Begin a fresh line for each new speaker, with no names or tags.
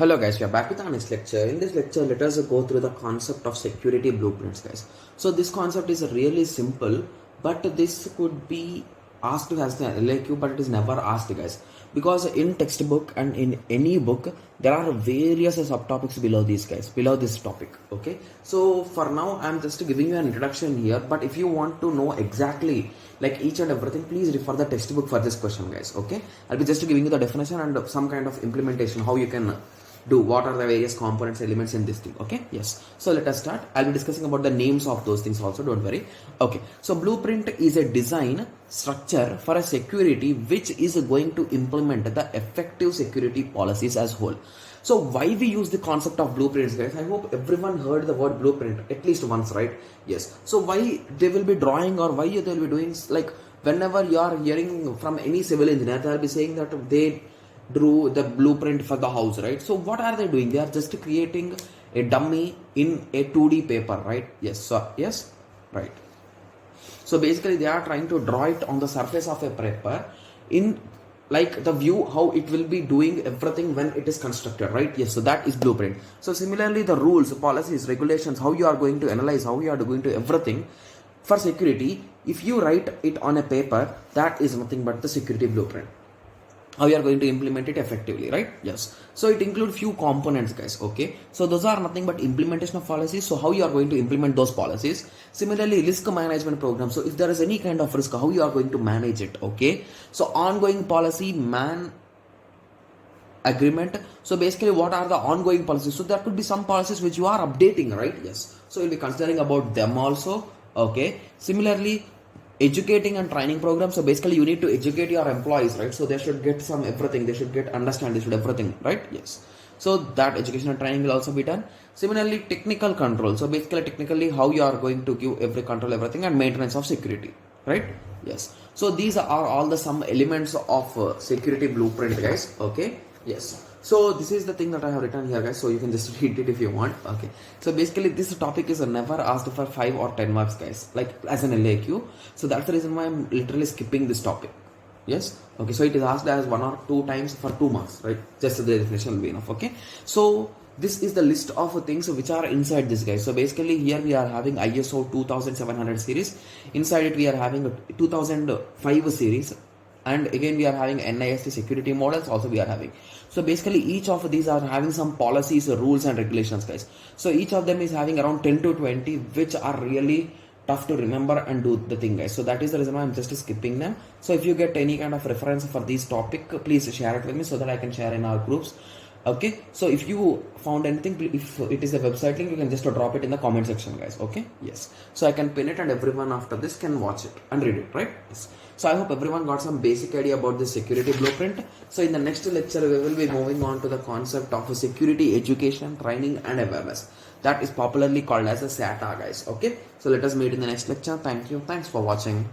Hello guys, we are back with our next lecture. In this lecture, let us go through the concept of security blueprints, guys. So this concept is really simple, but this could be asked as the LAQ, but it is never asked, guys. Because in textbook and in any book, there are various subtopics below these, guys, below this topic. Okay. So for now, I'm just giving you an introduction here. But if you want to know exactly like each and everything, please refer the textbook for this question, guys. Okay. I'll be just giving you the definition and some kind of implementation, how you can do what are the various components elements in this thing. Okay, yes, so let us start. I'll be discussing about the names of those things also, don't worry. Okay, so blueprint is a design structure for a security which is going to implement the effective security policies as whole. So why we use the concept of blueprints, guys? I hope everyone heard the word blueprint at least once, right? Yes. So why they will be drawing, or why they will be doing, like whenever you are hearing from any civil engineer, they'll be saying that they drew the blueprint for the house, right? So what are they doing? They are just creating a dummy in a 2D paper, right? Yes, so yes, right. So basically they are trying to draw it on the surface of a paper in like the view how it will be doing everything when it is constructed, right? Yes, so that is blueprint. So similarly, the rules, policies, regulations, how you are going to analyze, how you are going to everything for security, if you write it on a paper, that is nothing but the security blueprint, how you are going to implement it effectively, right? Yes, so it includes few components, guys. Okay, so those are nothing but implementation of policies. So how you are going to implement those policies. Similarly, risk management program. So if there is any kind of risk, how you are going to manage it. Okay, so ongoing policy agreement. So basically, what are the ongoing policies? So there could be some policies which you are updating, right? Yes, so you'll be considering about them also. Okay, similarly, educating and training program. So basically you need to educate your employees, right? So they should get some everything, they should get understand, they should everything, right? Yes, so that education and training will also be done. Similarly, technical control. So basically technically how you are going to give every control, everything, and maintenance of security, right? Yes, so these are all the some elements of security blueprint, guys. Okay, yes, so this is the thing that I have written here, guys, so you can just read it if you want. Okay, so basically this topic is never asked for 5 or 10 marks, guys, like as an LAQ. So that's the reason why I'm literally skipping this topic. Yes, okay, so it is asked as 1 or 2 times for 2 marks, right? Just the definition will be enough. Okay, so this is the list of things which are inside this, guys. So basically here we are having ISO 2700 series. Inside it we are having a 2005 series, and again we are having NIST security models also we are having. So basically each of these are having some policies, rules and regulations, guys. So each of them is having around 10 to 20 which are really tough to remember and do the thing, guys. So that is the reason why I'm just skipping them. So if you get any kind of reference for this topic, please share it with me so that I can share in our groups. Okay, so if you found anything, if it is a website link, you can just drop it in the comment section, guys. Okay, yes, so I can pin it and everyone after this can watch it and read it, right? Yes, so I hope everyone got some basic idea about the security blueprint. So in the next lecture we will be moving on to the concept of security education, training and awareness, that is popularly called as a SATA, guys. Okay, so let us meet in the next lecture. Thank you, thanks for watching.